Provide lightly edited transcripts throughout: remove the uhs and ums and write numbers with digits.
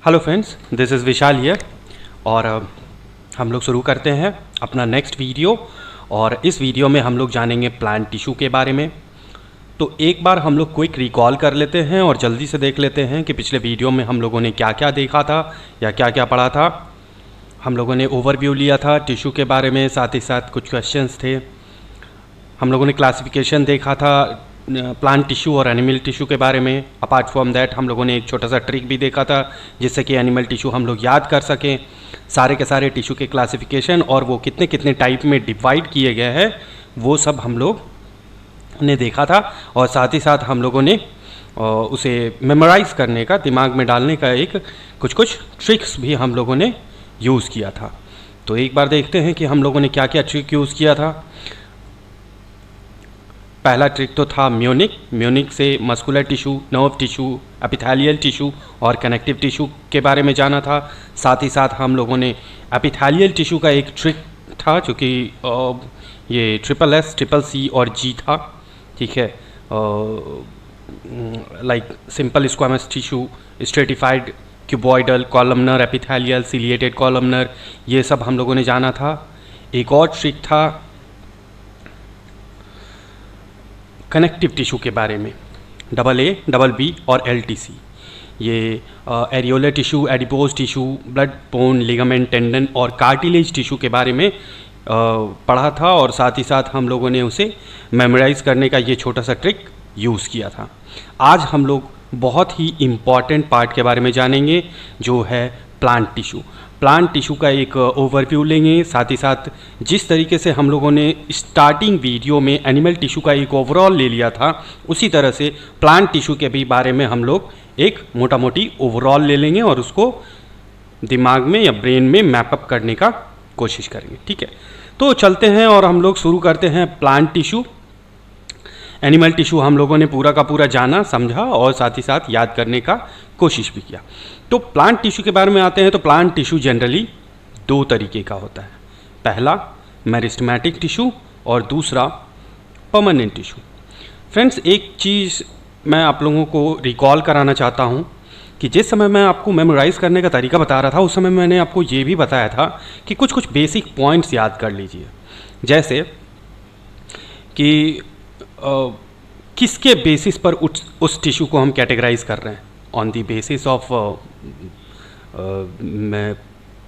Hello friends, this is Vishal here और हम लोग शुरू करते हैं अपना नेक्स्ट वीडियो। और इस वीडियो में हम लोग जानेंगे प्लांट टिश्यू के बारे में। तो एक बार हम लोग क्विक रिकॉल कर लेते हैं और जल्दी से देख लेते हैं कि पिछले वीडियो में हम लोगों ने क्या क्या देखा था या क्या क्या पढ़ा था। हम लोगों ने ओवरव्यू लिया था टिश्यू के बारे में, साथ ही साथ कुछ क्वेश्चंस थे। हम लोगों ने क्लासिफिकेशन देखा था प्लांट टिश्यू और एनिमल टिश्यू के बारे में। अपार्ट फ्रॉम दैट हम लोगों ने एक छोटा सा ट्रिक भी देखा था जिससे कि एनिमल टिश्यू हम लोग याद कर सकें। सारे के सारे टिश्यू के क्लासिफिकेशन और वो कितने कितने टाइप में डिवाइड किए गए हैं वो सब हम लोग ने देखा था। और साथ ही साथ हम लोगों ने उसे मेमोराइज़ करने का, दिमाग में डालने का एक कुछ ट्रिक्स भी हम लोगों ने यूज़ किया था। तो एक बार देखते हैं कि हम लोगों ने क्या क्या ट्रिक यूज़ किया था। पहला ट्रिक तो था म्यूनिक से muscular tissue, nerve tissue, epithelial tissue और कनेक्टिव टिश्यू के बारे में जाना था। साथ ही साथ हम लोगों ने एपिथेलियल टिश्यू का एक ट्रिक था जो कि ये SSS, CCC और G था, ठीक है। Like simple squamous tissue, stratified, cuboidal, columnar, epithelial, ciliated columnar, ये सब हम लोगों ने जाना था। एक और ट्रिक था कनेक्टिव टिश्यू के बारे में, AA, BB और LTC। ये areolar tissue, adipose tissue, blood, bone, ligament, tendon और कार्टिलेज टिश्यू के बारे में पढ़ा था। और साथ ही साथ हम लोगों ने उसे मेमोराइज़ करने का ये छोटा सा ट्रिक यूज़ किया था। आज हम लोग बहुत ही इम्पॉर्टेंट पार्ट के बारे में जानेंगे जो है प्लांट टिश्यू। प्लांट टिश्यू का एक ओवरव्यू लेंगे, साथ ही साथ जिस तरीके से हम लोगों ने स्टार्टिंग वीडियो में एनिमल टिश्यू का एक ओवरऑल ले लिया था, उसी तरह से प्लांट टिश्यू के भी बारे में हम लोग एक मोटा मोटी ओवरऑल ले लेंगे और उसको दिमाग में या ब्रेन में मैपअप करने का कोशिश करेंगे, ठीक है। तो चलते हैं और हम लोग शुरू करते हैं प्लांट टिश्यू। एनिमल टिश्यू हम लोगों ने पूरा का पूरा जाना, समझा और साथ ही साथ याद करने का कोशिश भी किया। तो प्लांट टिश्यू के बारे में आते हैं। तो प्लांट टिश्यू जनरली दो तरीके का होता है। पहला मेरिस्टेमेटिक टिश्यू और दूसरा परमानेंट टिश्यू। फ्रेंड्स, एक चीज़ मैं आप लोगों को रिकॉल कराना चाहता हूँ कि जिस समय मैं आपको मेमोराइज़ करने का तरीका बता रहा था उस समय मैंने आपको ये भी बताया था कि कुछ बेसिक पॉइंट्स याद कर लीजिए। जैसे कि किसके बेसिस पर उस टिश्यू को हम कैटेगराइज कर रहे हैं। On the basis of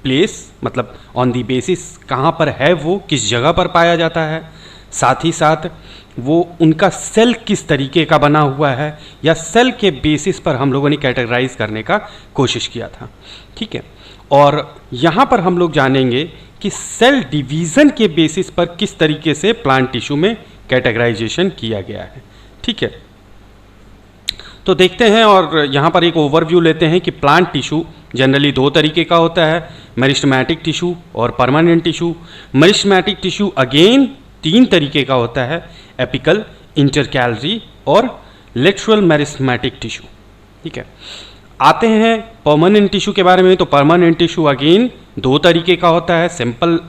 place, मतलब ऑन द बेसिस कहाँ पर है, वो किस जगह पर पाया जाता है। साथ ही साथ वो उनका सेल किस तरीके का बना हुआ है, या सेल के बेसिस पर हम लोगों ने कैटेगराइज करने का कोशिश किया था, ठीक है। और यहाँ पर हम लोग जानेंगे कि सेल डिवीज़न के बेसिस पर किस तरीके से प्लांट टिश्यू में कैटेगराइजेशन किया गया है, ठीक है। तो देखते हैं और यहाँ पर एक ओवरव्यू लेते हैं कि प्लांट टिश्यू जनरली दो तरीके का होता है, मेरिस्टेमेटिक टिश्यू और permanent tissue. Meristematic tissue again तीन तरीके का होता है, एपिकल, इंटरकैलरी और लेटरल मेरिस्टेमेटिक टिश्यू, ठीक है। आते हैं परमानेंट टिश्यू के बारे में। तो परमानेंट टिश्यू अगेन दो तरीके का होता है, simple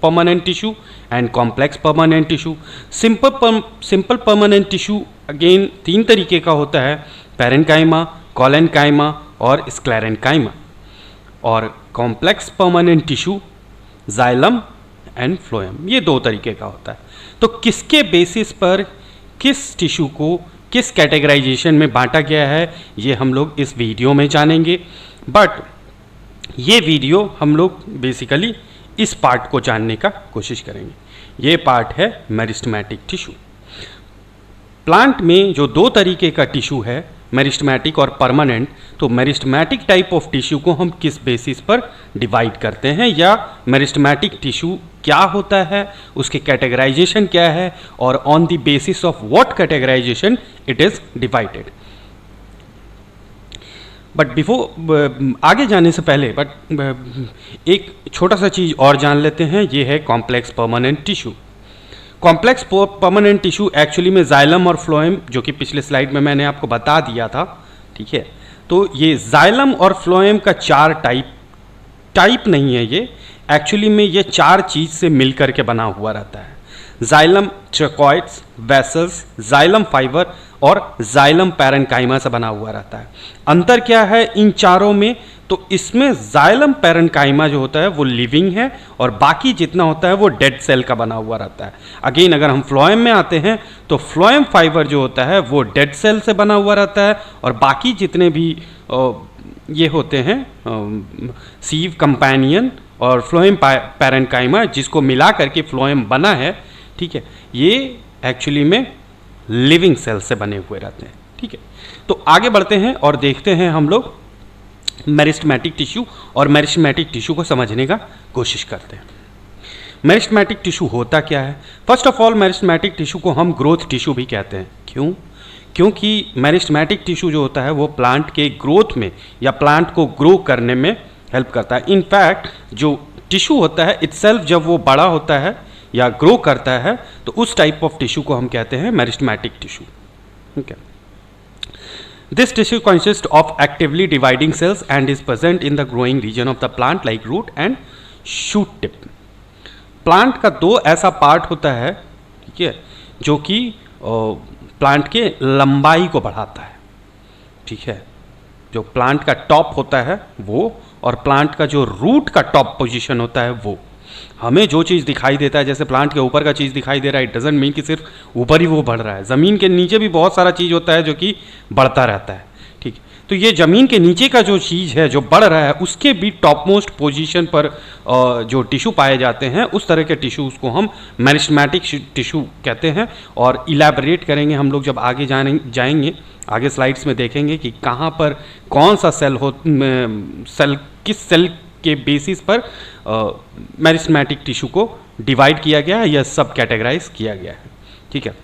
permanent tissue and complex permanent tissue. Simple permanent tissue again तीन तरीके का होता है, पैरेन्काइमा, कोलेन्काइमा और स्क्लेरेन्काइमा। और complex permanent tissue xylem and phloem, ये दो तरीके का होता है। तो किसके बेसिस पर किस टिश्यू को किस कैटेगराइजेशन में बांटा गया है ये हम लोग इस वीडियो में जानेंगे। बट ये वीडियो हम लोग बेसिकली इस पार्ट को जानने का कोशिश करेंगे। ये पार्ट है मेरिस्टेमेटिक टिश्यू। प्लांट में जो दो तरीके का टिश्यू है, मेरिस्टेमेटिक और परमानेंट, तो मेरिस्टेमेटिक टाइप ऑफ टिश्यू को हम किस बेसिस पर डिवाइड करते हैं, या मेरिस्टेमेटिक टिश्यू क्या होता है, उसके कैटेगराइजेशन क्या है, और on the basis of what categorisation it is divided. But before आगे जाने से पहले एक छोटा सा चीज़ और जान लेते हैं, ये है complex permanent tissue. Complex permanent tissue actually में जाइलम और फ्लोएम, जो कि पिछले स्लाइड में मैंने आपको बता दिया था, ठीक है। तो ये जाइलम और फ्लोएम का चार टाइप नहीं है, ये एक्चुअली में ये चार चीज़ से मिलकर के बना हुआ रहता है। जाइलम ट्रैकोइड्स, वेसल्स, जाइलम फाइबर और जाइलम पैरेन्काइमा से बना हुआ रहता है। अंतर क्या है इन चारों में? तो इसमें जाइलम पैरेन्काइमा जो होता है वो लिविंग है और बाकी जितना होता है वो डेड सेल का बना हुआ रहता है। अगेन अगर हम फ्लोएम में आते हैं तो फ्लोएम फाइबर जो होता है वो डेड सेल से बना हुआ रहता है और बाकी जितने भी ये होते हैं सीव कंपेनियन और फ्लोएम पैरेन्काइमा जिसको मिला करके फ्लोएम बना है, ठीक है, ये एक्चुअली में लिविंग सेल से बने हुए रहते हैं। ठीक है, तो आगे बढ़ते हैं और देखते हैं हम लोग मेरिस्टेमेटिक टिश्यू और मेरिस्टेमेटिक टिश्यू को समझने का कोशिश करते हैं। मेरिस्टेमेटिक टिश्यू होता क्या है? First of all meristematic tissue को हम ग्रोथ टिश्यू भी कहते हैं। क्यों? क्योंकि मेरिस्टेमेटिक टिश्यू जो होता है वो प्लांट के ग्रोथ में या प्लांट को ग्रो करने में हेल्प करता है। इनफैक्ट जो टिश्यू होता है इटसेल्फ जब वो बड़ा होता है या ग्रो करता है तो उस टाइप ऑफ टिश्यू को हम कहते हैं मेरिस्टेमेटिक टिश्यू। ठीक है, this tissue consist of actively dividing cells and is present in the growing region of the plant like root and shoot tip. Plant का दो ऐसा पार्ट होता है, ठीक है, जो कि प्लांट के लंबाई को बढ़ाता है। ठीक है, जो प्लांट का टॉप होता है वो और प्लांट का जो रूट का टॉप पोजीशन होता है वो। हमें जो चीज़ दिखाई देता है, जैसे प्लांट के ऊपर का चीज़ दिखाई दे रहा है, इट डजंट मीन कि सिर्फ ऊपर ही वो बढ़ रहा है। ज़मीन के नीचे भी बहुत सारा चीज़ होता है जो कि बढ़ता रहता है। ठीक, तो ये ज़मीन के नीचे का जो चीज़ है जो बढ़ रहा है उसके भी टॉप मोस्ट पोजीशन पर जो टिश्यू पाए जाते हैं उस तरह के टिश्यूज़ को हम मेरिस्टेमेटिक टिश्यू कहते हैं। और इलेबरेट करेंगे हम लोग जब आगे जाएंगे, आगे स्लाइड्स में देखेंगे कि कहाँ पर कौन सा सेल किस सेल के बेसिस पर मेरिस्टेमेटिक टिश्यू को डिवाइड किया गया है या सब कैटेगराइज किया गया है। ठीक है,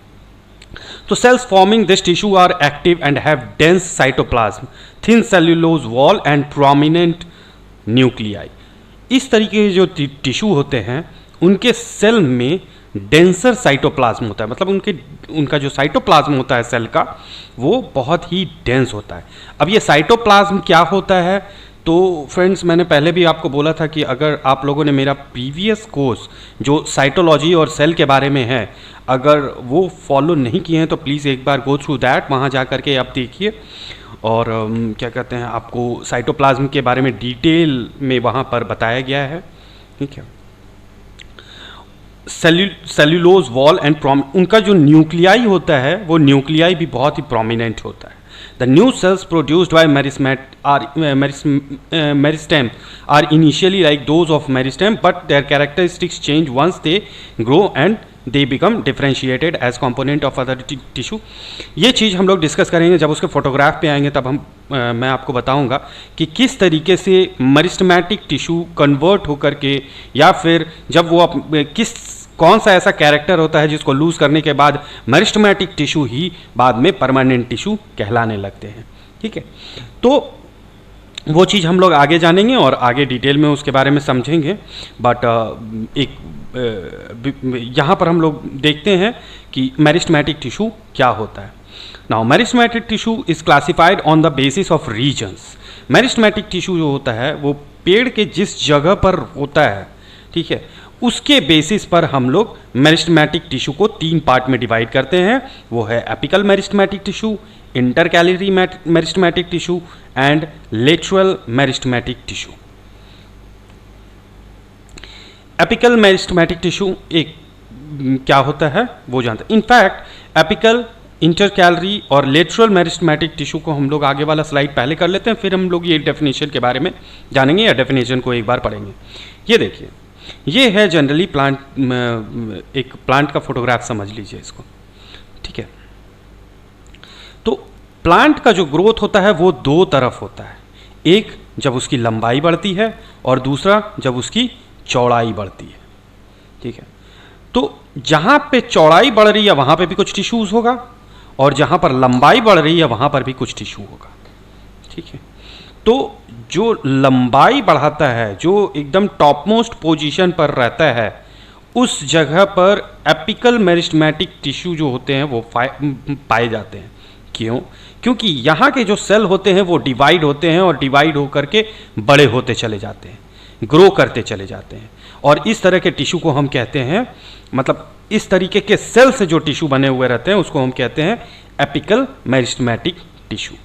तो cells forming this tissue are active and have dense cytoplasm, thin cellulose wall and prominent nuclei. इस तरीके के जो टिश्यू होते हैं उनके सेल में डेंसर साइटोप्लाज्म होता है, मतलब उनका जो साइटोप्लाज्म होता है सेल का वो बहुत ही डेंस होता है। अब ये साइटोप्लाज्म क्या होता है? तो फ्रेंड्स, मैंने पहले भी आपको बोला था कि अगर आप लोगों ने मेरा प्रीवियस कोर्स जो साइटोलॉजी और सेल के बारे में है अगर वो फॉलो नहीं किए हैं तो प्लीज़ एक बार गो थ्रू दैट, वहाँ जा कर के आप देखिए। और क्या कहते हैं, आपको साइटोप्लाज्म के बारे में डिटेल में वहाँ पर बताया गया है। ठीक है, सेल्यूलोज वॉल एंड उनका जो न्यूक्लियाई होता है वो न्यूक्लियाई भी बहुत ही प्रोमिनेंट होता है। The new cells produced by meristem are initially like those of meristem, but their characteristics change once they grow and they become differentiated as component of other tissue। ये चीज़ हम लोग डिस्कस करेंगे जब उसके फोटोग्राफ पे आएंगे, तब मैं आपको बताऊंगा कि किस तरीके से मेरिस्टेमेटिक टिश्यू कन्वर्ट होकर के या फिर जब वो कौन सा ऐसा कैरेक्टर होता है जिसको लूज करने के बाद मेरिस्टेमेटिक टिश्यू ही बाद में परमानेंट टिश्यू कहलाने लगते हैं। ठीक है, तो वो चीज़ हम लोग आगे जानेंगे और आगे डिटेल में उसके बारे में समझेंगे। बट यहाँ पर हम लोग देखते हैं कि मेरिस्टेमेटिक टिश्यू क्या होता है। Now meristematic tissue is classified on the basis of regions. Meristematic tissue जो होता है वो पेड़ के जिस जगह पर होता है, ठीक है, उसके बेसिस पर हम लोग मेरिस्टेमेटिक टिश्यू को 3 पार्ट में डिवाइड करते हैं। वो है apical meristematic tissue, intercalary meristematic tissue and lateral meristematic tissue. Apical meristematic tissue एक क्या होता है वो जानते हैं। इनफैक्ट एपिकल, इंटरकैलरी और लेटरल मेरिस्टेमेटिक टिश्यू को हम लोग आगे वाला स्लाइड पहले कर लेते हैं, फिर हम लोग ये डेफिनेशन के बारे में जानेंगे या डेफिनेशन को एक बार पढ़ेंगे। ये देखिए, ये है जनरली प्लांट, एक प्लांट का फोटोग्राफ समझ लीजिए इसको। ठीक है, तो प्लांट का जो ग्रोथ होता है वो 2 तरफ होता है, एक जब उसकी लंबाई बढ़ती है और दूसरा जब उसकी चौड़ाई बढ़ती है। ठीक है, तो जहाँ पे चौड़ाई बढ़ रही है वहाँ पे भी कुछ टिश्यूज़ होगा और जहाँ पर लंबाई बढ़ रही है वहाँ पर भी कुछ टिश्यू होगा। ठीक है, तो जो लंबाई बढ़ाता है, जो एकदम टॉप मोस्ट पोजीशन पर रहता है, उस जगह पर एपिकल मेरिस्टेमेटिक टिश्यू जो होते हैं वो पाए जाते हैं। क्यों? क्योंकि यहाँ के जो सेल होते हैं वो डिवाइड होते हैं और डिवाइड होकर के बड़े होते चले जाते हैं, ग्रो करते चले जाते हैं। और इस तरह के टिश्यू को हम कहते हैं, मतलब इस तरीके के सेल से जो टिश्यू बने हुए रहते हैं उसको हम कहते हैं एपिकल मेरिस्टेमेटिक टिश्यू।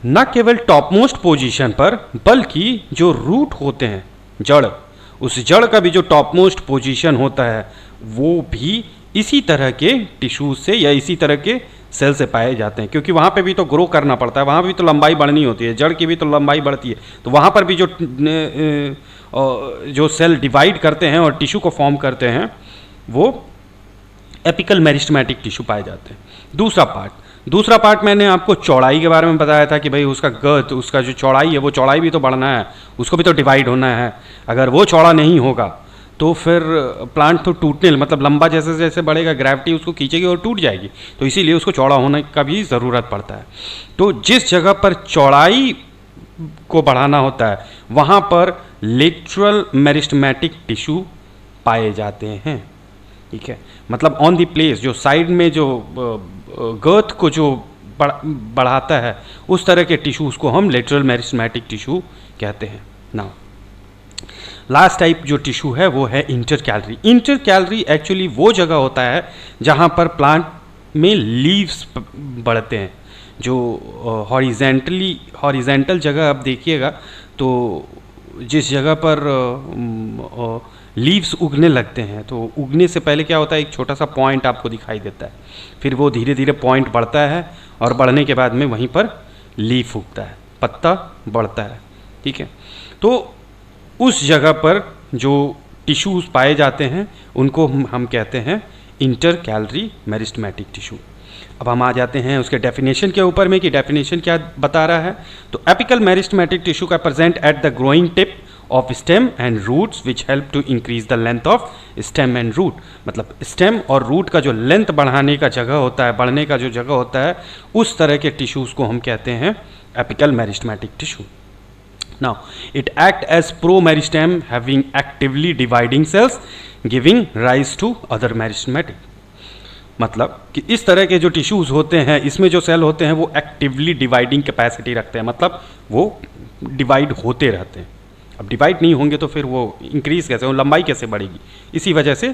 न केवल टॉप मोस्ट पोजीशन पर बल्कि जो रूट होते हैं, जड़, उस जड़ का भी जो टॉप मोस्ट पोजीशन होता है वो भी इसी तरह के टिश्यूज से या इसी तरह के सेल से पाए जाते हैं, क्योंकि वहाँ पे भी तो ग्रो करना पड़ता है, वहाँ भी तो लंबाई बढ़नी होती है, जड़ की भी तो लंबाई बढ़ती है, तो वहाँ पर भी जो सेल डिवाइड करते हैं और टिश्यू को फॉर्म करते हैं वो एपिकल मेरिस्टेमेटिक टिश्यू पाए जाते हैं। दूसरा पार्ट मैंने आपको चौड़ाई के बारे में बताया था कि भाई उसका गर्थ, उसका जो चौड़ाई है वो चौड़ाई भी तो बढ़ना है, उसको भी तो डिवाइड होना है। अगर वो चौड़ा नहीं होगा तो फिर प्लांट तो टूटने, मतलब लंबा जैसे जैसे बढ़ेगा ग्रेविटी उसको खींचेगी और टूट जाएगी, तो इसीलिए उसको चौड़ा होने का भी ज़रूरत पड़ता है। तो जिस जगह पर चौड़ाई को बढ़ाना होता है वहाँ पर लेटरल मेरिस्टेमेटिक टिश्यू पाए जाते हैं, ठीक है। मतलब ऑन द प्लेस, जो साइड में जो गर्थ को जो बढ़ाता है उस तरह के टिश्यूज़ को हम लेटरल मेरिस्टेमेटिक टिश्यू कहते हैं। नाउ लास्ट टाइप जो टिश्यू है वो है इंटरकैलरी। इंटरकैलरी एक्चुअली वो जगह होता है जहाँ पर प्लांट में लीव्स बढ़ते हैं। जो हॉरिजेंटल जगह आप देखिएगा तो जिस जगह पर लीव्स उगने लगते हैं तो उगने से पहले क्या होता है, एक छोटा सा पॉइंट आपको दिखाई देता है, फिर वो धीरे धीरे पॉइंट बढ़ता है और बढ़ने के बाद में वहीं पर लीफ उगता है, पत्ता बढ़ता है, ठीक है। तो उस जगह पर जो टिश्यूज़ पाए जाते हैं उनको हम कहते हैं इंटरकैलरी मेरिस्टेमेटिक टिश्यू। अब हम आ जाते हैं उसके डेफिनेशन के ऊपर में कि डेफिनेशन क्या बता रहा है। तो एपिकल मेरिस्टेमेटिक टिश्यू का present at the growing tip of stem and roots which help to increase the length of stem and root. मतलब स्टेम और रूट का जो लेंथ बढ़ाने का जगह होता है, बढ़ने का जो जगह होता है, उस तरह के टिश्यूज़ को हम कहते हैं apical meristematic tissue. Now, it acts as pro-meristem having actively dividing cells, giving rise to other meristematic। मतलब कि इस तरह के जो टिश्यूज़ होते हैं इसमें जो सेल होते हैं वो एक्टिवली डिवाइडिंग कैपेसिटी रखते हैं, मतलब वो डिवाइड होते रहते हैं। अब डिवाइड नहीं होंगे तो फिर वो इंक्रीज कैसे, वो लंबाई कैसे बढ़ेगी। इसी वजह से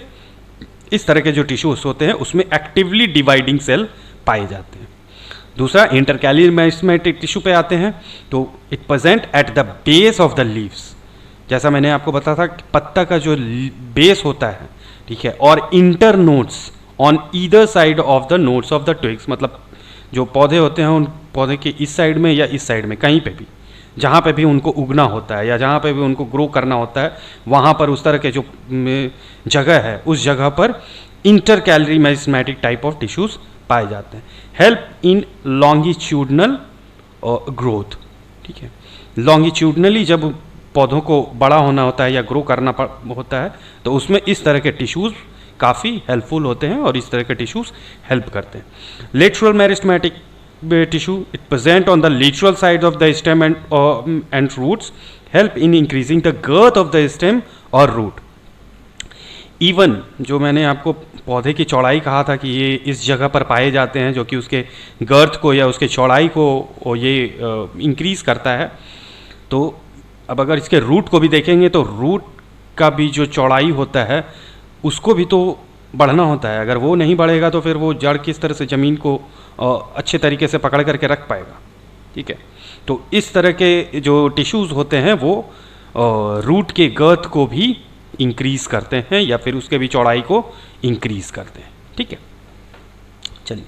इस तरह के जो टिश्यूज़ होते हैं उसमें एक्टिवली डिवाइडिंग सेल पाए जाते हैं। दूसरा इंटरकैलरी मेरिस्टेमेटिक टिश्यू पे आते हैं तो it present at the base of the leaves. जैसा मैंने आपको बताया था कि पत्ता का जो बेस होता है, ठीक है, और inter nodes on either side of the nodes of the twigs. मतलब जो पौधे होते हैं उन पौधे के इस साइड में या इस साइड में कहीं पे भी, जहाँ पे भी उनको उगना होता है या जहाँ पे भी उनको ग्रो करना होता है, वहाँ पर उस तरह के जो जगह है उस जगह पर intercalary meristematic type of tissues पाए जाते हैं। हेल्प इन लॉन्गिट्यूडनल ग्रोथ, ठीक है। लॉन्गिट्यूडनली जब पौधों को बड़ा होना होता है या ग्रो करना होता है तो उसमें इस तरह के टिश्यूज़ काफ़ी हेल्पफुल होते हैं और इस तरह के टिश्यूज़ हेल्प करते हैं। Lateral meristematic tissue it present on the lateral side of the stem and roots, help in increasing the girth of the stem और रूट। इवन जो मैंने आपको पौधे की चौड़ाई कहा था कि ये इस जगह पर पाए जाते हैं जो कि उसके गर्थ को या उसके चौड़ाई को ये इंक्रीज़ करता है। तो अब अगर इसके रूट को भी देखेंगे तो रूट का भी जो चौड़ाई होता है उसको भी तो बढ़ना होता है। अगर वो नहीं बढ़ेगा तो फिर वो जड़ किस तरह से ज़मीन को अच्छे तरीके से पकड़ करके रख पाएगा, ठीक है। तो इस तरह के जो टिश्यूज़ होते हैं वो रूट के गर्थ को भी इंक्रीज़ करते हैं या फिर उसके भी चौड़ाई को इंक्रीज़ करते हैं, ठीक है। चलिए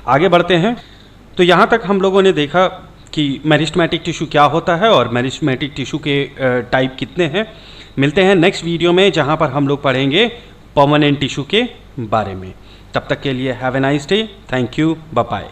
आगे बढ़ते हैं। तो यहाँ तक हम लोगों ने देखा कि मेरिस्टेमेटिक टिश्यू क्या होता है और मेरिस्टेमेटिक टिश्यू के टाइप कितने हैं। मिलते हैं नेक्स्ट वीडियो में जहाँ पर हम लोग पढ़ेंगे परमानेंट टिश्यू के बारे में। तब तक के लिए have a nice day, thank you, bye bye.